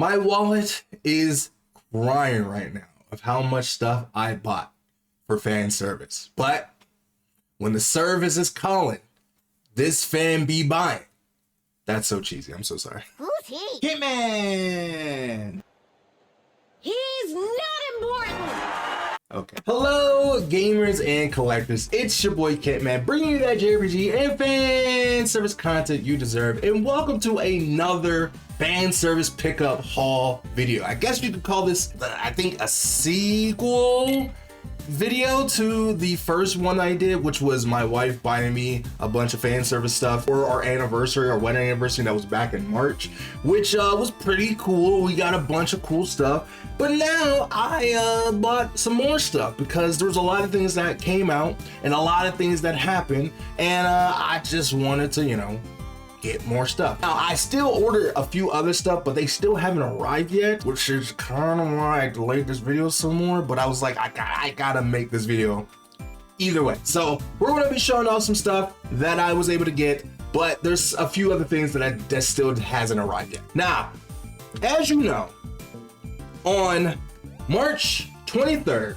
My wallet is crying right now of how much stuff I bought for fan service. But when the service is calling, this fan be buying. That's so cheesy. I'm so sorry. Who's he? Kentman! He's not important! Okay. Hello, gamers and collectors. It's your boy Kentman, bringing you that JRPG and fan service content you deserve. And welcome to another fan service pickup haul video. I guess you could call this, I think, a sequel video to the first one I did, which was my wife buying me a bunch of fan service stuff for our anniversary, our wedding anniversary. That was back in March, which was pretty cool. We got a bunch of cool stuff, but now I bought some more stuff because there was a lot of things that came out and a lot of things that happened, and I just wanted to, you know, get more stuff. Now, I still ordered a few other stuff, but they still haven't arrived yet, which is kind of why I delayed this video some more, but I was like, I gotta make this video either way. So we're gonna be showing off some stuff that I was able to get, but there's a few other things that still hasn't arrived yet. Now, as you know, on March 23rd,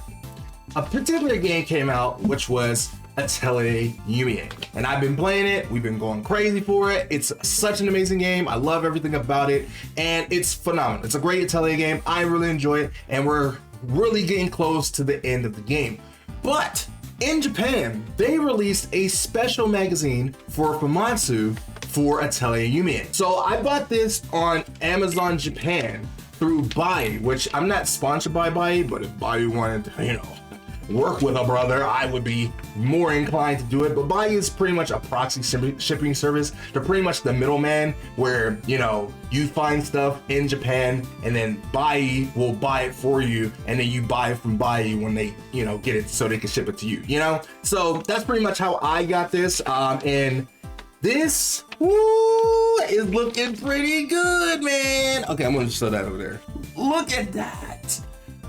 a particular game came out, which was Atelier Yumia, and I've been playing it. We've been going crazy for it. It's such an amazing game. I love everything about it, and it's phenomenal. It's a great Atelier game. I really enjoy it, and we're really getting close to the end of the game. But in Japan, they released a special magazine for Famitsu for Atelier Yumia. So I bought this on Amazon Japan through Bai, which I'm not sponsored by Bai, but if Bai wanted to, you know, work with a brother, I would be more inclined to do it. But Bai is pretty much a proxy shipping service. They're pretty much the middleman where, you know, you find stuff in Japan and then Bai will buy it for you, and then you buy it from Bai when they, you know, get it so they can ship it to you, you know? So that's pretty much how I got this. And this, woo, is looking pretty good, man. Okay, I'm gonna show that over there. Look at that.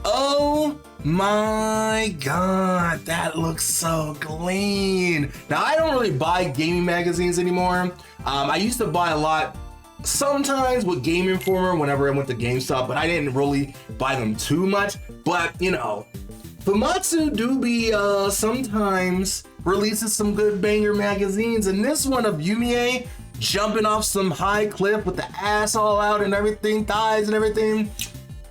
Oh my god, that looks so clean. Now, I don't really buy gaming magazines anymore. I used to buy a lot sometimes with Game Informer whenever I went to GameStop, but I didn't really buy them too much. But, you know, Famitsu do be sometimes releases some good banger magazines, and this one of Yumia jumping off some high cliff with the ass all out and everything, thighs and everything.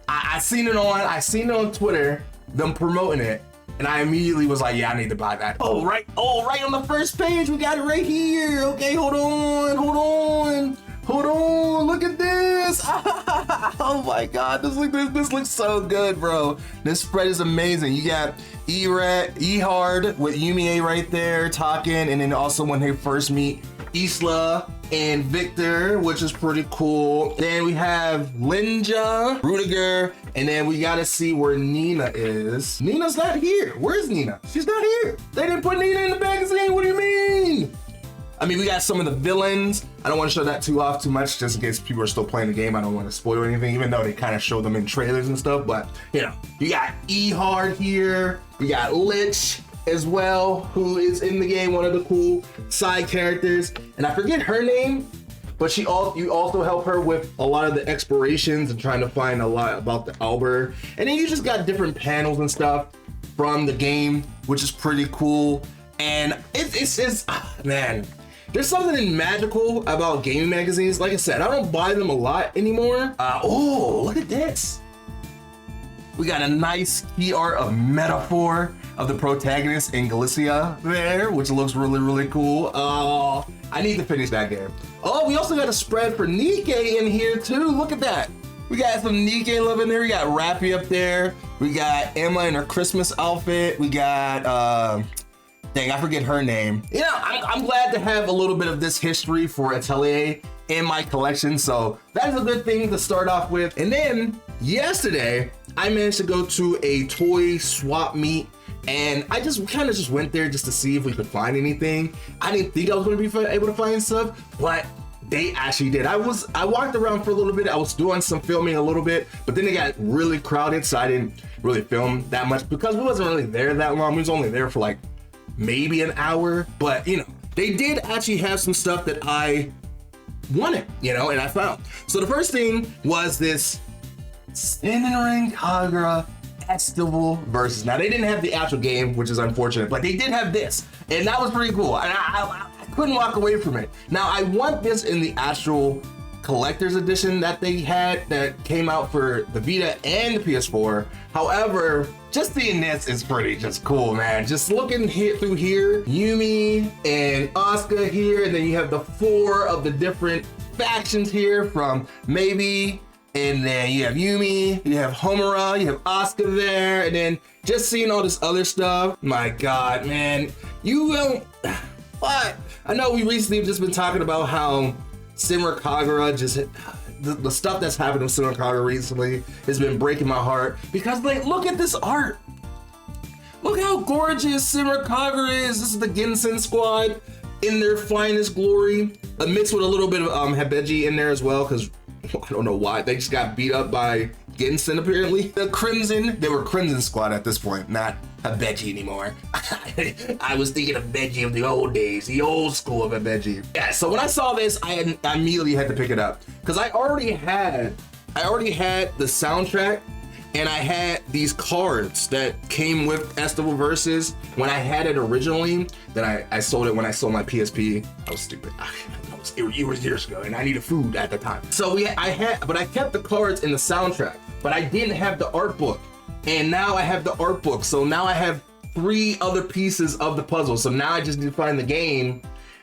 I seen it on Twitter, them promoting it, and I immediately was like, yeah, I need to buy that. Oh, right on the first page, we got it right here. Okay, hold on, look at this. Oh my god, this looks so good, bro. This spread is amazing. You got E-Hard with Yumia right there talking, and then also when they first meet Isla and Victor, which is pretty cool. Then we have Linja, Rudiger, and then we gotta see where Nina is. Nina's not here. Where's Nina? She's not here. They didn't put Nina in the magazine. What do you mean? I mean, we got some of the villains. I don't want to show that too much, just in case people are still playing the game. I don't want to spoil anything, even though they kind of show them in trailers and stuff. But, you know, you got E-Hard here. We got Lich as well, who is in the game, one of the cool side characters, and I forget her name, but you also help her with a lot of the explorations and trying to find a lot about the Albert. And then you just got different panels and stuff from the game, which is pretty cool. And it's man, there's something magical about gaming magazines. Like I said, I don't buy them a lot anymore. Oh, look at this. We got a nice key art of metaphor of the protagonist in Galicia there, which looks really, really cool. Oh, I need to finish that game. Oh, we also got a spread for Nikkei in here too. Look at that. We got some Nikkei love in there. We got Rappy up there. We got Emma in her Christmas outfit. We got, dang, I forget her name. You know, I'm glad to have a little bit of this history for Atelier in my collection, so that is a good thing to start off with. And then yesterday, I managed to go to a toy swap meet, and I just kind of went there just to see if we could find anything. I didn't think I was going to be able to find stuff, but they actually did. I walked around for a little bit. I was doing some filming a little bit, but then it got really crowded, so I didn't really film that much because we wasn't really there that long. We was only there for like maybe an hour, but you know, they did actually have some stuff that I wanted, you know, and I found. So the first thing was this Senran Kagura Festival Versus. Now, they didn't have the actual game, which is unfortunate, but they did have this, and that was pretty cool. And I couldn't walk away from it. Now, I want this in the actual collector's edition that they had that came out for the Vita and the PS4. However, just seeing this is pretty just cool, man. Just looking here through here, Yumi and Asuka here, and then you have the 4 of the different factions here from Maybe, and then you have Yumi, you have Homura, you have Asuka there, and then just seeing all this other stuff. My God, man, you don't. What? I know we recently have just been talking about how Senran Kagura just the stuff that's happened with Senran Kagura recently has been breaking my heart, because like, look at this art. Look how gorgeous Senran Kagura is. This is the Gensen squad in their finest glory, mixed with a little bit of Hibeji in there as well, because I don't know why they just got beat up by Gensen apparently. The Crimson, they were Crimson squad at this point, not Hibeji anymore. I was thinking of Hibeji of the old days, the old school of Hibeji. Yeah, so when I saw this, I immediately had to pick it up, because I already had the soundtrack, and I had these cards that came with Festival Versus when I had it originally. Then I sold it when I sold my PSP. I was stupid. It was years ago, and I needed food at the time. So I kept the cards in the soundtrack, but I didn't have the art book. And now I have the art book. So now I have 3 other pieces of the puzzle. So now I just need to find the game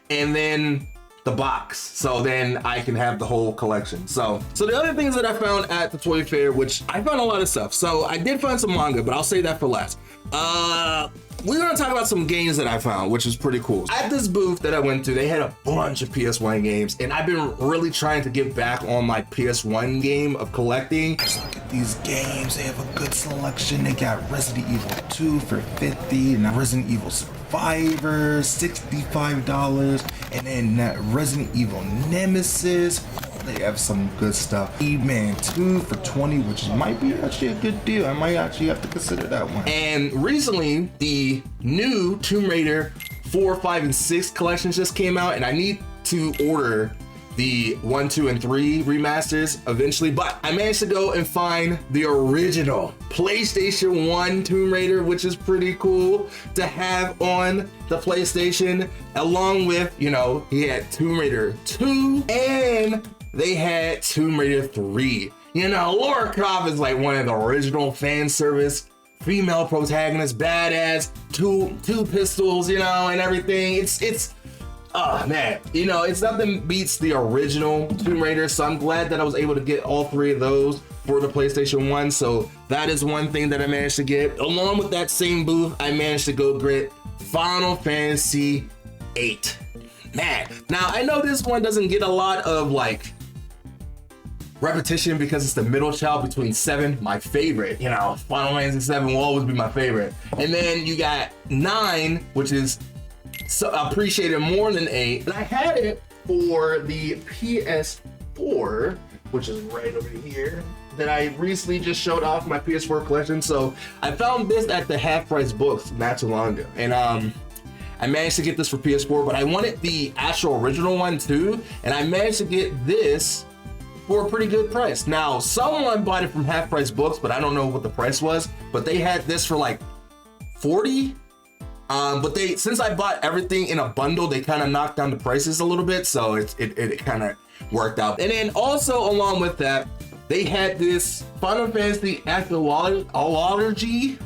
and then the box. So then I can have the whole collection. So the other things that I found at the toy fair, which I found a lot of stuff. So I did find some manga, but I'll save that for last. We're gonna talk about some games that I found, which was pretty cool. At this booth that I went to, they had a bunch of PS1 games, and I've been really trying to get back on my PS1 game of collecting. Just look at these games, they have a good selection. They got Resident Evil 2 for $50, and Resident Evil Survivor, $65, and then Resident Evil Nemesis. They have some good stuff. Man 2 for $20, which might be actually a good deal. I might actually have to consider that one. And recently, the new Tomb Raider 4, 5, and 6 collections just came out, and I need to order the 1, 2, and 3 remasters eventually, but I managed to go and find the original PlayStation 1 Tomb Raider, which is pretty cool to have on the PlayStation, along with, you know, he had Tomb Raider 2 and they had Tomb Raider 3. You know, Lara Croft is like one of the original fan service female protagonists, badass, two pistols, you know, and everything. It's oh man, you know, it's nothing beats the original Tomb Raider, so I'm glad that I was able to get all 3 of those for the PlayStation 1. So that is one thing that I managed to get. Along with that same booth, I managed to go get Final Fantasy 8. Man, now I know this one doesn't get a lot of like repetition because it's the middle child between 7, my favorite, you know, Final Fantasy 7 will always be my favorite. And then you got 9, which is so appreciated more than 8. And I had it for the PS4, which is right over here, that I recently just showed off my PS4 collection. So I found this at the half price books not too long ago. And I managed to get this for PS4, but I wanted the actual original one too. And I managed to get this for a pretty good price. Now, someone bought it from half price books, but I don't know what the price was, but they had this for like 40. But since I bought everything in a bundle, they kind of knocked down the prices a little bit, so it kind of worked out. And then also along with that, they had this Final Fantasy Anthology,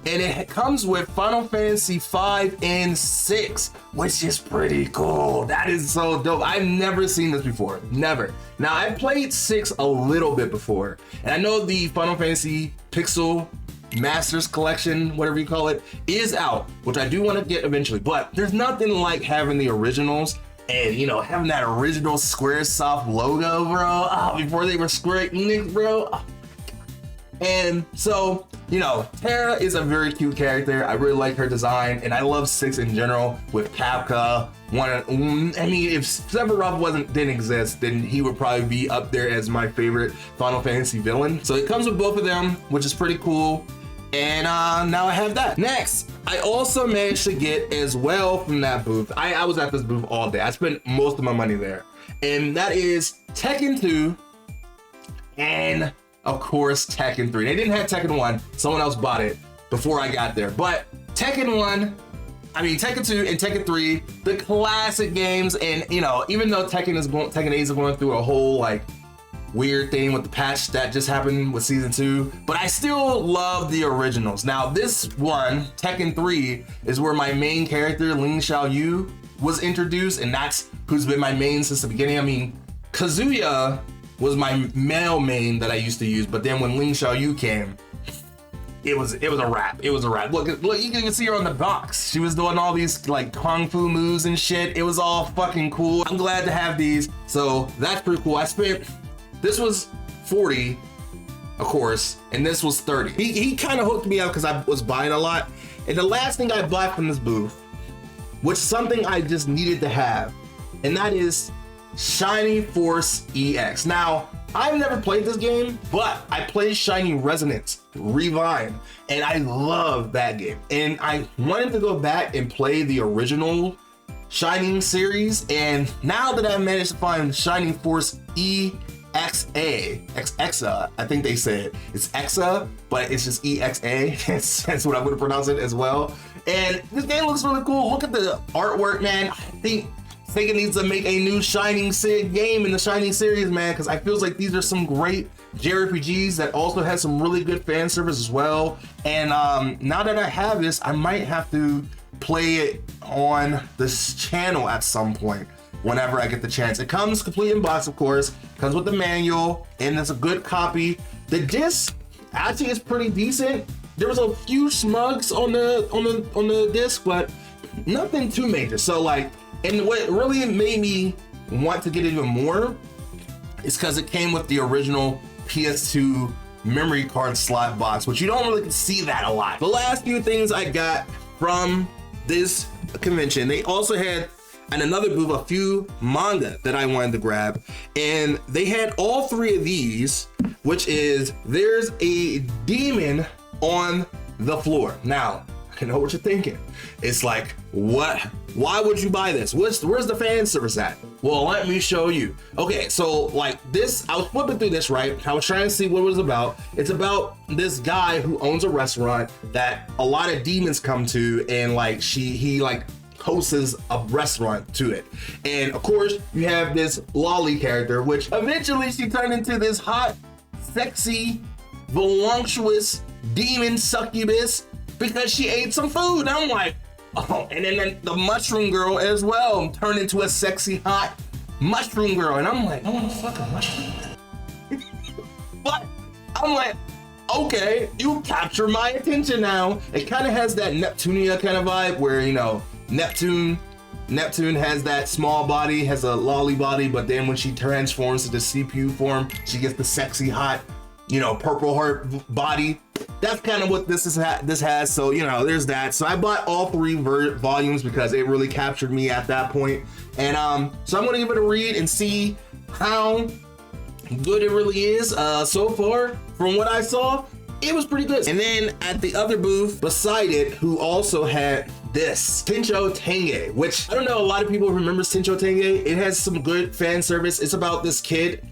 and it comes with Final Fantasy 5 and 6, which is pretty cool. That is so dope. I've never seen this before, never. Now, I played 6 a little bit before, and I know the Final Fantasy Pixel Masters collection, whatever you call it, is out, which I do want to get eventually, but there's nothing like having the originals and, you know, having that original Squaresoft logo, bro. Before they were Square Enix, bro. And so, you know, Terra is a very cute character. I really like her design, and I love 6 in general with Kapka. I mean, if Sephiroth didn't exist, then he would probably be up there as my favorite Final Fantasy villain. So it comes with both of them, which is pretty cool. And now I have that. Next, I also managed to get as well from that booth. I was at this booth all day. I spent most of my money there. And that is Tekken 2 and of course Tekken 3. They didn't have Tekken 1. Someone else bought it before I got there. But Tekken 2 and Tekken 3, the classic games. And you know, even though Tekken 8 is going through a whole like weird thing with the patch that just happened with season 2, but I still love the originals. Now this one, Tekken 3, is where my main character, Ling Xiaoyu, was introduced, and that's who's been my main since the beginning. I mean, Kazuya was my male main that I used to use, but then when Ling Xiaoyu came, it was a wrap. It was a wrap. Look, you can see her on the box. She was doing all these like kung fu moves and shit. It was all fucking cool. I'm glad to have these, so that's pretty cool. This was 40, of course, and this was 30. He kind of hooked me up because I was buying a lot. And the last thing I bought from this booth, which is something I just needed to have, and that is Shiny Force EX. Now, I've never played this game, but I played Shiny Resonance Revive, and I love that game. And I wanted to go back and play the original Shining series, and now that I managed to find Shining Force EXA, I think they said it's EXA, but it's just EXA. That's what I'm gonna pronounce it as well. And this game looks really cool. Look at the artwork, man. I think Sega needs to make a new Shining game in the Shining series, man, because I feel like these are some great JRPGs that also has some really good fan service as well. And now that I have this, I might have to play it on this channel at some point whenever I get the chance. It comes complete in box, of course, comes with the manual, and it's a good copy. The disc actually is pretty decent. There was a few smugs on the disc, but nothing too major. So like, and what really made me want to get it even more is because it came with the original PS2 memory card slot box, which you don't really see that a lot. The last few things I got from this convention, they also had and another booth, a few manga that I wanted to grab, and they had all three of these, which is there's a demon on the floor. Now, I know what you're thinking. It's like, what? Why would you buy this? Where's the fan service at? Well, let me show you. Okay, so like this, I was flipping through this, right? I was trying to see what it was about. It's about this guy who owns a restaurant that a lot of demons come to, and like he like hosts a restaurant to it. And of course, you have this Lolly character, which eventually she turned into this hot, sexy, voluptuous demon succubus because she ate some food. And I'm like, oh, and then the mushroom girl as well turned into a sexy, hot mushroom girl. And I'm like, I want to fuck a mushroom. But I'm like, okay, you capture my attention now. It kind of has that Neptunia kind of vibe where, you know, Neptune has that small body, has a lolly body, but then when she transforms to the CPU form, she gets the sexy, hot, you know, purple heart body. That's kind of what this has. So, you know, there's that. So I bought all three volumes because it really captured me at that point. And so I'm gonna give it a read and see how good it really is. So far, from what I saw, it was pretty good. And then at the other booth beside it, who also had this Tencho Tenge, which I don't know, a lot of people remember Tencho Tenge. It has some good fan service. It's about this kid,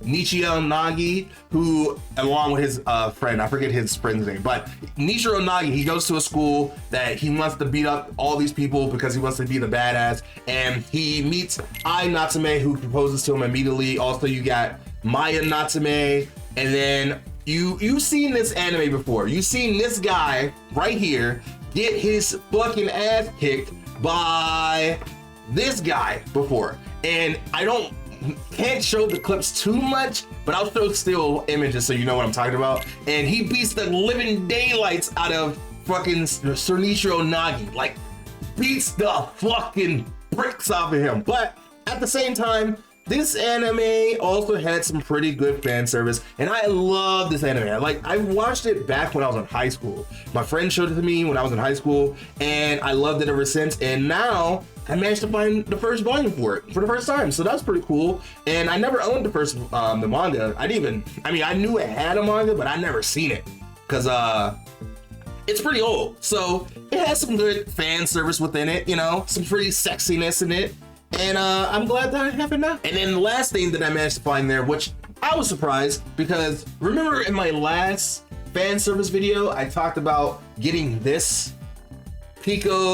Nichiro Nagi, who, along with his friend, I forget his friend's name, but Nichiro Nagi, he goes to a school that he wants to beat up all these people because he wants to be the badass, and he meets Ai Natsume, who proposes to him immediately. Also, you got Maya Natsume, and then you've seen this anime before. You've seen this guy right here get his fucking ass kicked by this guy before, and I can't show the clips too much, but I'll show still images so you know what I'm talking about. And he beats the living daylights out of fucking Sir Nichiro Nagi, like beats the fucking bricks off of him. But at the same time, this anime also had some pretty good fan service, and I love this anime. Like, I watched it back when I was in high school. My friend showed it to me when I was in high school, and I loved it ever since. And now I managed to find the first volume for it for the first time, so that's pretty cool. And I never owned the first the manga. I knew it had a manga, but I never seen it because it's pretty old. So it has some good fan service within it, you know, some pretty sexiness in it. And I'm glad that it happened now. And then the last thing that I managed to find there, which I was surprised, because remember in my last fan service video, I talked about getting this Pipochu,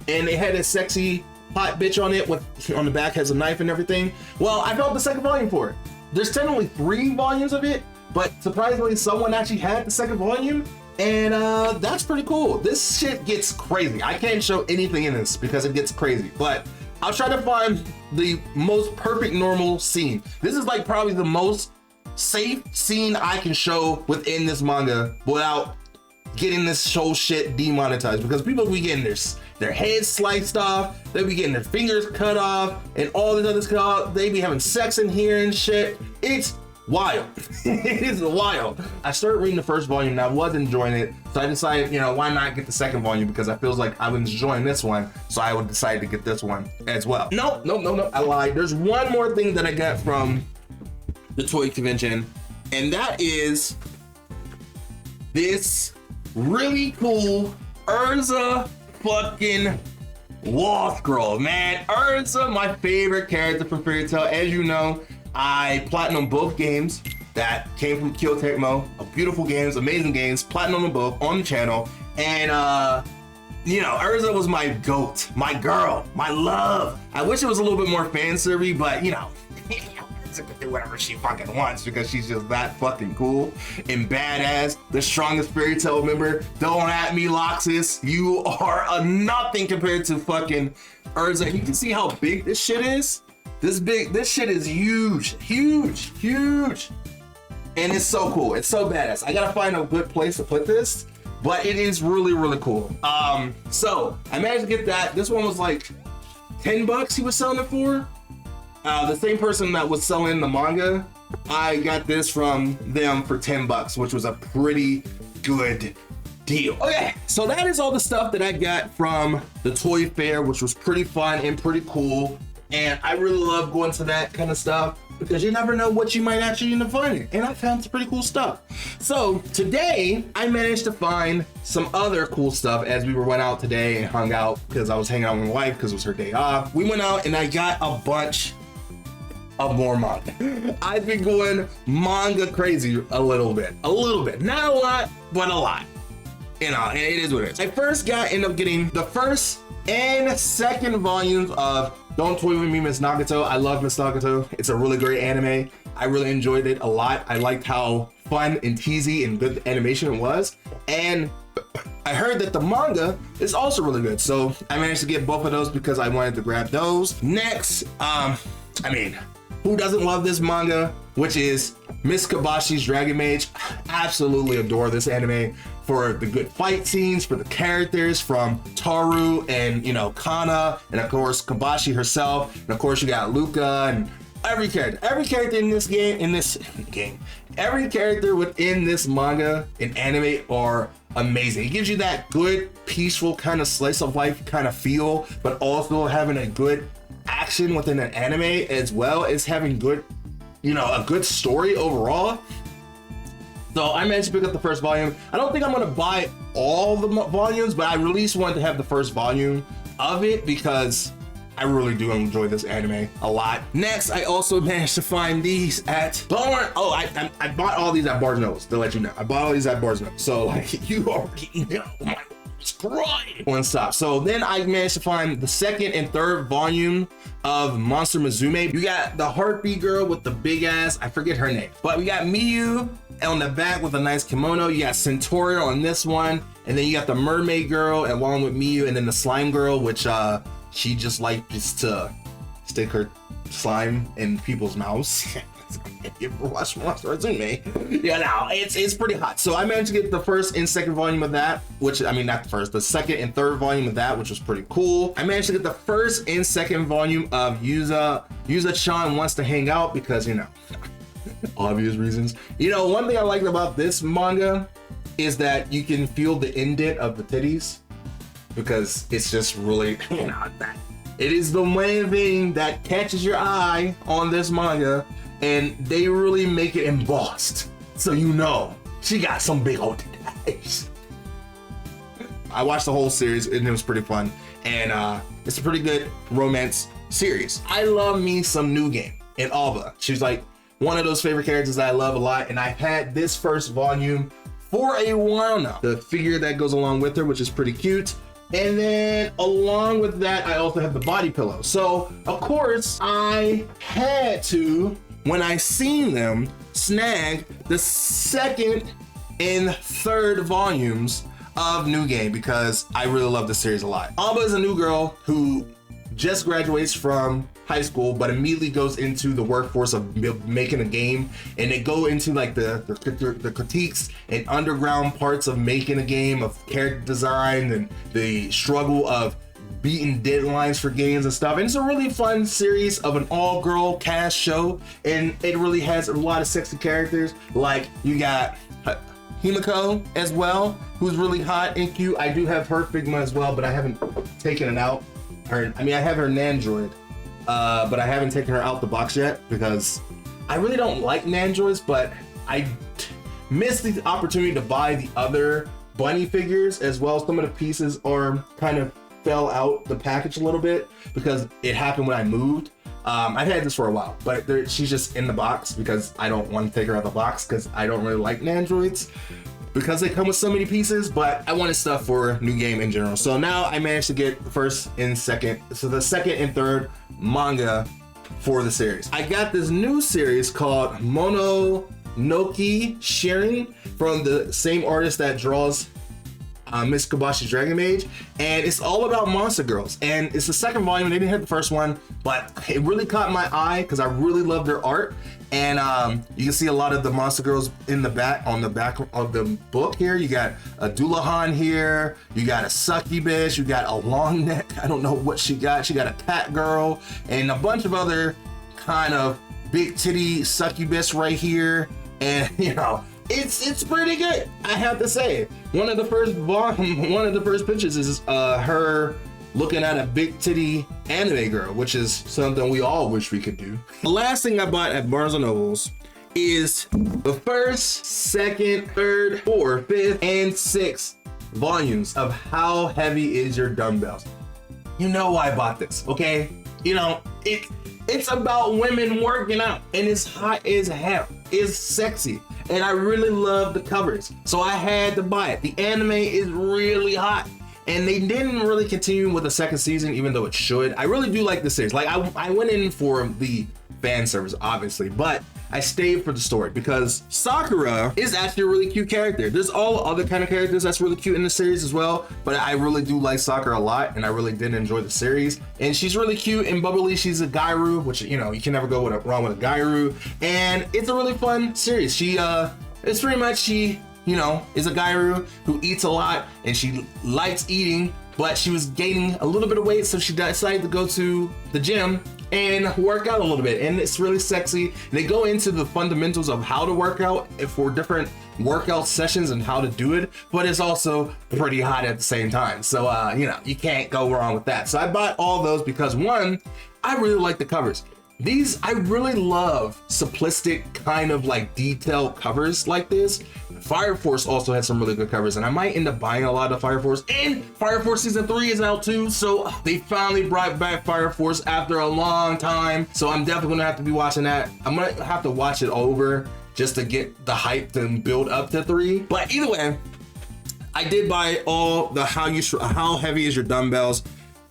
and it had a sexy hot bitch on it with on the back has a knife and everything. Well, I found the second volume for it. There's technically 3 volumes of it, but surprisingly someone actually had the second volume, and that's pretty cool. This shit gets crazy. I can't show anything in this because it gets crazy, but I'll try to find the most perfect normal scene. This is like probably the most safe scene I can show within this manga without getting this whole shit demonetized, because people be getting their heads sliced off, they be getting their fingers cut off, and all this other stuff. They be having sex in here and shit. It's wild. It is wild. I started reading the first volume and I was enjoying it, so I decided, you know, why not get the second volume, because I feels like I was enjoying this one, so I would decide to get this one as well. No, I lied. There's one more thing that I got from the toy convention, and that is this really cool Urza fucking wall scroll. Man, Urza, my favorite character from Fairy Tail. As you know, I platinum both games that came from Kyo Tecmo. Beautiful games, amazing games, platinum them both on the channel. And you know, Urza was my goat, my girl, my love. I wish it was a little bit more fan service, but you know, Urza can do whatever she fucking wants because she's just that fucking cool and badass. The strongest Fairy Tail member. Don't at me, Loxus. You are a nothing compared to fucking Urza. You can see how big this shit is. This shit is huge. And it's so cool. It's so badass. I gotta find a good place to put this, but it is really cool. So I managed to get that. This one was like $10 he was selling it for. The same person that was selling the manga, I got this from them for $10, which was a pretty good deal. Okay, so that is all the stuff that I got from the toy fair, which was pretty fun and pretty cool. And I really love going to that kind of stuff because you never know what you might actually end up finding. And I found some pretty cool stuff. So today I managed to find some other cool stuff as we went out today and hung out, because I was hanging out with my wife because it was her day off. We went out and I got a bunch of more manga. I've been going manga crazy a little bit, not a lot, but a lot. You know, and it is what it is. I first ended up getting the first and second volumes of Don't Toy With Me, Miss Nagato. I love Miss Nagato. It's a really great anime. I really enjoyed it a lot. I liked how fun and teasy and good the animation it was. And I heard that the manga is also really good. So I managed to get both of those because I wanted to grab those. Next, I mean, who doesn't love this manga, which is Miss Kabashi's Dragon Mage. Absolutely adore this anime for the good fight scenes, for the characters from Taru and, you know, Kana, and of course Kabashi herself, and of course you got Luca and every character in this game, every character within this manga and anime are amazing. It gives you that good, peaceful kind of slice of life kind of feel, but also having a good action within an anime, as well as having good, you know, a good story overall. So I managed to pick up the first volume. I don't think I'm gonna buy all the volumes, but I at least wanted to have the first volume of it because I really do enjoy this anime a lot. Next, I also managed to find these at Barnes. Oh, I bought all these at Barnes Nobles, to let you know. I bought all these at Barnes Nobles. So like, you already know. One stop. So then I managed to find the second and third volume of Monster Musume. You got the Heartbeat girl with the big ass, I forget her name, but we got Miyu on the back with a nice kimono. You got Centauria on this one, and then you got the Mermaid girl along with Miyu, and then the Slime girl, which she just likes to stick her slime in people's mouths. If you ever watch Monster Musume, yeah, no, it's pretty hot. So I managed to get the first and second volume of that, which, I mean, not the first, the second and third volume of that, which was pretty cool. I managed to get the first and second volume of Yuza-chan Wants to Hang Out, because, you know, obvious reasons. You know, one thing I liked about this manga is that you can feel the indent of the titties, because it's just really, you know, that it is the main thing that catches your eye on this manga. And they really make it embossed, so you know she got some big old titties. I watched the whole series and it was pretty fun. And it's a pretty good romance series. I love me some New Game in Alba. She's like one of those favorite characters that I love a lot. And I've had this first volume for a while now. The figure that goes along with her, which is pretty cute. And then along with that, I also have the body pillow. So of course I had to, when I seen them, snag the second and third volumes of New Game because I really love the series a lot. Alba is a new girl who just graduates from high school, but immediately goes into the workforce of making a game, and they go into like the critiques and underground parts of making a game, of character design and the struggle of beating deadlines for games and stuff. And it's a really fun series of an all-girl cast show, and it really has a lot of sexy characters. Like you got Himiko as well, who's really hot and cute. I do have her Figma as well, but I haven't taken it out. I have her Nandroid, but I haven't taken her out the box yet because I really don't like Nandroids, but I missed the opportunity to buy the other bunny figures as well. Some of the pieces are kind of fell out the package a little bit because it happened when I moved. I've had this for a while, but she's just in the box because I don't want to take her out of the box because I don't really like Nandroids because they come with so many pieces, but I wanted stuff for New Game in general. So now I managed to get the first and second, so the second and third manga for the series. I got this new series called Mononoke Sharing from the same artist that draws Miss Kobashi Dragon Mage, and it's all about monster girls, and it's the second volume. They didn't hit the first one, but it really caught my eye because I really love their art. And you can see a lot of the monster girls in the back, on the back of the book here. You got a Dulahan here, you got a succubus, you got a long neck, I don't know what she got a cat girl, and a bunch of other kind of big titty succubus right here. And you know, it's pretty good, I have to say. One of the first pictures is her looking at a big titty anime girl, which is something we all wish we could do. The last thing I bought at Barnes & Nobles is the first, second, third, fourth, fifth, and sixth volumes of How Heavy Is Your Dumbbells. You know why I bought this, okay? You know, it's about women working out, and it's hot as hell. It's sexy, and I really love the covers, so I had to buy it. The anime is really hot, and they didn't really continue with the second season, even though it should. I really do like the series. Like I went in for the fan service, obviously, but I stayed for the story because Sakura is actually a really cute character. There's all other kind of characters that's really cute in the series as well, but I really do like Sakura a lot, and I really did enjoy the series. And she's really cute and bubbly. She's a Gairu, which, you know, you can never go wrong with a Gairu, and it's a really fun series. It's pretty much she, you know, is a Gairu who eats a lot, and she likes eating, but she was gaining a little bit of weight, so she decided to go to the gym and work out a little bit, and it's really sexy. They go into the fundamentals of how to work out for different workout sessions and how to do it, but it's also pretty hot at the same time. So you know, you can't go wrong with that. So I bought all those because, one, I really like the covers. I really love simplistic kind of like detailed covers like this. Fire Force also had some really good covers, and I might end up buying a lot of Fire Force. And Fire Force season 3 is out too, so they finally brought back Fire Force after a long time. So I'm definitely gonna have to be watching that. I'm gonna have to watch it over just to get the hype and build up to 3. But either way, I did buy all the How Heavy Is Your Dumbbells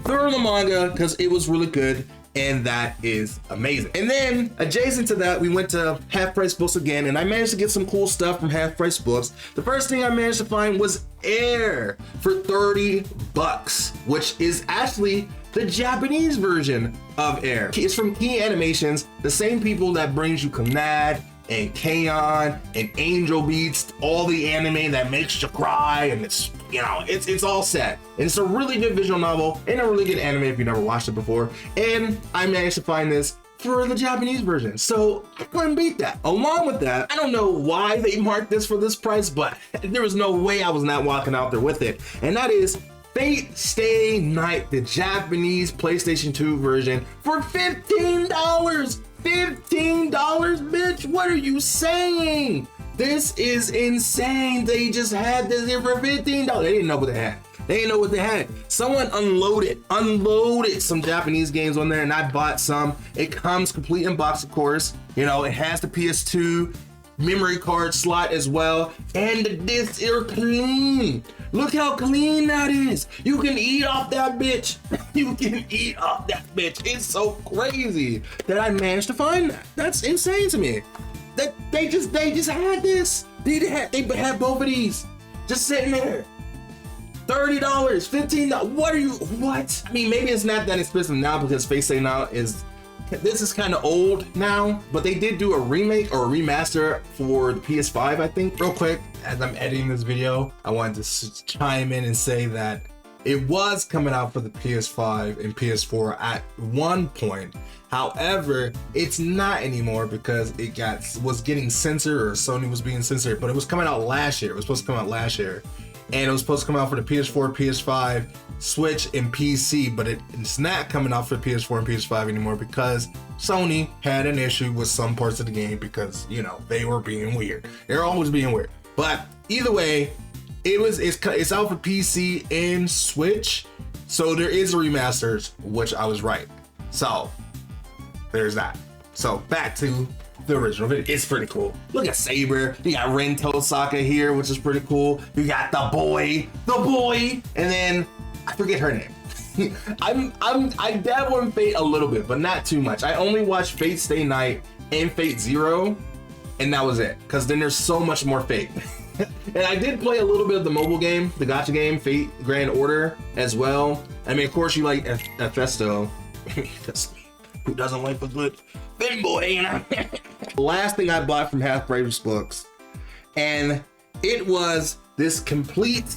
through the manga because it was really good. And that is amazing. And then adjacent to that, we went to Half Price Books again, and I managed to get some cool stuff from Half Price Books. The first thing I managed to find was Air for $30, which is actually the Japanese version of Air. It's from Key Animations, the same people that brings you Kanad and K-On! And Angel Beats, all the anime that makes you cry, and it's, you know, it's all set. And it's a really good visual novel and a really good anime if you've never watched it before. And I managed to find this for the Japanese version, so I couldn't beat that. Along with that, I don't know why they marked this for this price, but there was no way I was not walking out there with it. And that is Fate Stay Night, the Japanese PlayStation 2 version, for $15. $15, bitch, what are you saying? This is insane. They just had this here for $15. They didn't know what they had. They didn't know what they had. Someone unloaded some Japanese games on there, and I bought some. It comes complete in box, of course. You know, it has the PS2 memory card slot as well, and the discs are clean. Look how clean that is. You can eat off that bitch. You can eat off that bitch. It's so crazy that I managed to find that. That's insane to me. That they just had this. They had both of these just sitting there. $30, $15. What? I mean, maybe it's not that expensive now because Face Now this is kind of old now, but they did do a remake or a remaster for the PS5, I think. Real quick, as I'm editing this video, I wanted to chime in and say that it was coming out for the PS5 and PS4 at one point. However, it's not anymore because it was getting censored, or Sony was being censored, but it was coming out last year. It was supposed to come out last year. And it was supposed to come out for the PS4, PS5, Switch, and PC, but it's not coming out for PS4 and PS5 anymore because Sony had an issue with some parts of the game because, you know, they were being weird. They're always being weird. But either way, it's out for PC and Switch, so there is a remaster, which I was right. So there's that. So back to the original video. It's pretty cool. Look at Saber. You got Ren Tosaka here, which is pretty cool. You got the boy, and then I forget her name. I dabble in Fate a little bit, but not too much. I only watched Fate Stay Night and Fate Zero, and that was it. Because then there's so much more Fate. And I did play a little bit of the mobile game, the gacha game, Fate Grand Order as well. I mean, of course, you like Festo. Who doesn't like a good fanboy, you know? The last thing I bought from Half Braves Books, and it was this complete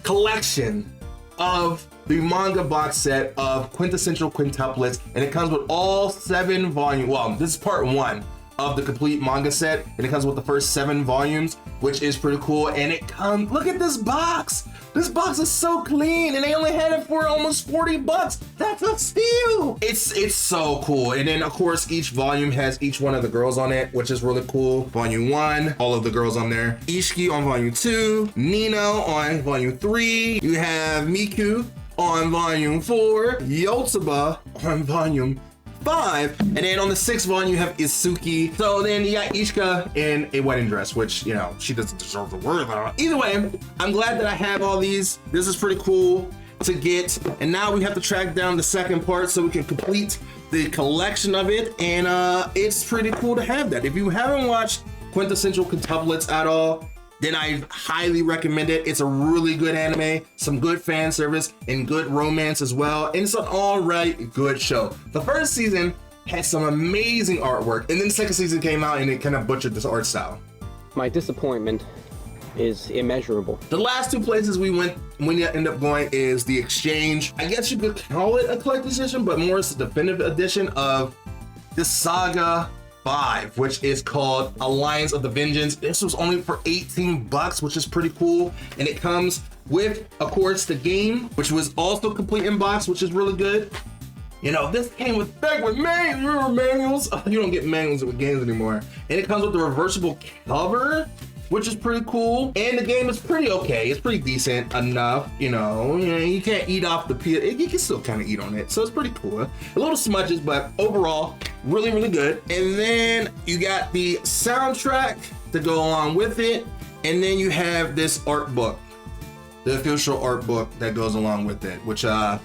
collection of the manga box set of quintessential quintuplets, and it comes with all 7 volumes. Well, this is part 1 of the complete manga set, and it comes with the first 7 volumes, which is pretty cool. And it comes, look at this box. This box is so clean, and they only had it for almost $40. That's a steal. It's so cool. And then of course each volume has each one of the girls on it, which is really cool. Volume 1, all of the girls on there. Ishiki on volume 2, Nino on volume 3. You have Miku on volume 4, Yotsuba on volume 5, and then on the 6th volume you have Isuki. So then you got Ishika in a wedding dress, which, you know, she doesn't deserve the word. Either way, I'm glad that I have all these. This is pretty cool to get, and now we have to track down the second part so we can complete the collection of it. And it's pretty cool to have that. If you haven't watched Quintessential Quintuplets at all, then I highly recommend it. It's a really good anime, some good fan service, and good romance as well. And it's an all right, good show. The first season had some amazing artwork, and then the second season came out and it kind of butchered this art style. My disappointment is immeasurable. The last 2 places we end up going is the Exchange. I guess you could call it a collector's edition, but more it's a definitive edition of the Saga 5, which is called Alliance of the Vengeance. This was only for $18, which is pretty cool. And it comes with, of course, the game, which was also complete in box, which is really good. You know, this came with manuals. You don't get manuals with games anymore. And it comes with the reversible cover, which is pretty cool. And the game is pretty okay. It's pretty decent enough. You know, you can't eat off the peel. You can still kind of eat on it. So it's pretty cool. A little smudges, but overall, really, really good. And then you got the soundtrack to go along with it. And then you have this art book, the official art book that goes along with it, which I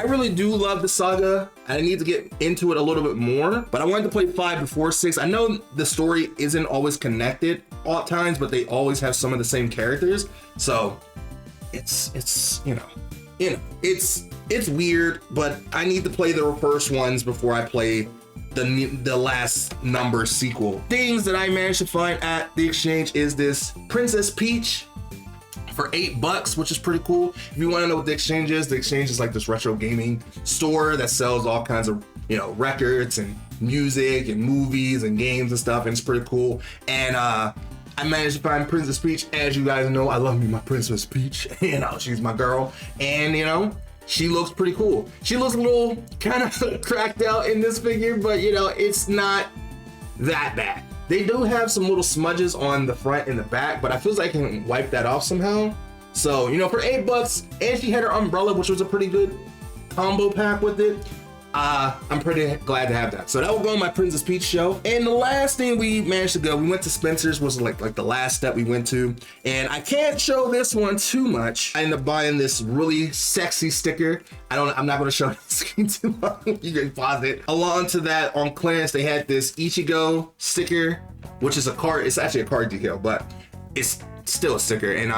really do love the saga. I need to get into it a little bit more, but I wanted to play 5 before 6. I know the story isn't always connected all times, but they always have some of the same characters. So it's you know, it's weird, but I need to play the first ones before I play the last number sequel. Things that I managed to find at the Exchange is this Princess Peach for $8, which is pretty cool. If you want to know what the Exchange is like this retro gaming store that sells all kinds of, you know, records and music and movies and games and stuff, and it's pretty cool. And I managed to find Princess Peach. As you guys know, I love me my Princess Peach. You know, she's my girl, and you know, she looks pretty cool. She looks a little kind of cracked out in this figure, but you know, it's not that bad. They do have some little smudges on the front and the back, but I feel like I can wipe that off somehow. So, you know, for $8, and she had her umbrella, which was a pretty good combo pack with it. I'm pretty glad to have that. So that will go on my Princess Peach show. And the last thing we managed to go, we went to Spencer's, was like the last step we went to. And I can't show this one too much. I ended up buying this really sexy sticker. I'm not gonna show the screen too long. You can pause it. Along to that, on clearance, they had this Ichigo sticker, which is a card. It's actually a card decal, but it's still a sticker. And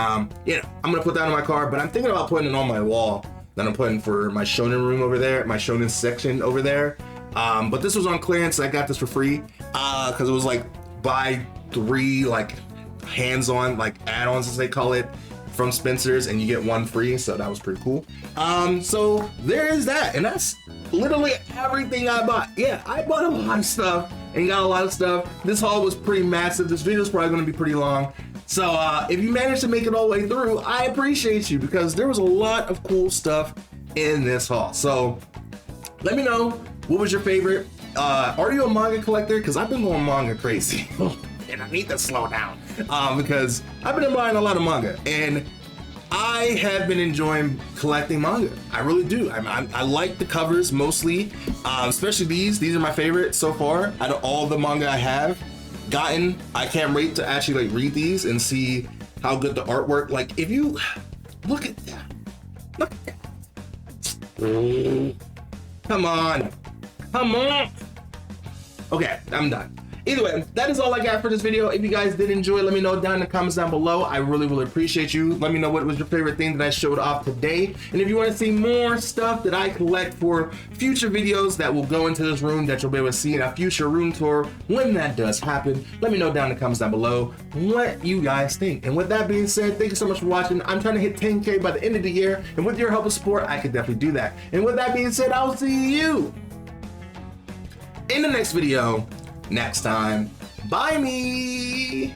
you know, I'm gonna put that on my card, but I'm thinking about putting it on my wall that I'm putting for my shonen room over there, my shonen section over there. But this was on clearance. I got this for free because it was like buy 3 like hands-on like add-ons, as they call it, from Spencer's, and you get 1 free. So that was pretty cool. So there is that, and that's literally everything I bought. Yeah, I bought a lot of stuff and got a lot of stuff. This haul was pretty massive. This video is probably going to be pretty long. So if you managed to make it all the way through, I appreciate you, because there was a lot of cool stuff in this haul. So let me know, what was your favorite? Are you a manga collector? Because I've been going manga crazy and I need to slow down because I've been buying a lot of manga, and I have been enjoying collecting manga. I really do. I like the covers mostly, especially these. These are my favorite so far out of all the manga I have gotten. I can't wait to actually like read these and see how good the artwork. Like, if you look at that, look at that. Come on. Okay, I'm done. Either way, that is all I got for this video. If you guys did enjoy, let me know down in the comments down below. I really appreciate you. Let me know what was your favorite thing that I showed off today. And if you want to see more stuff that I collect for future videos that will go into this room that you'll be able to see in a future room tour when that does happen, let me know down in the comments down below what you guys think. And with that being said, thank you so much for watching. I'm trying to hit 10K by the end of the year, and with your help and support, I could definitely do that. And with that being said, I'll see you in the next video next time. Bye me.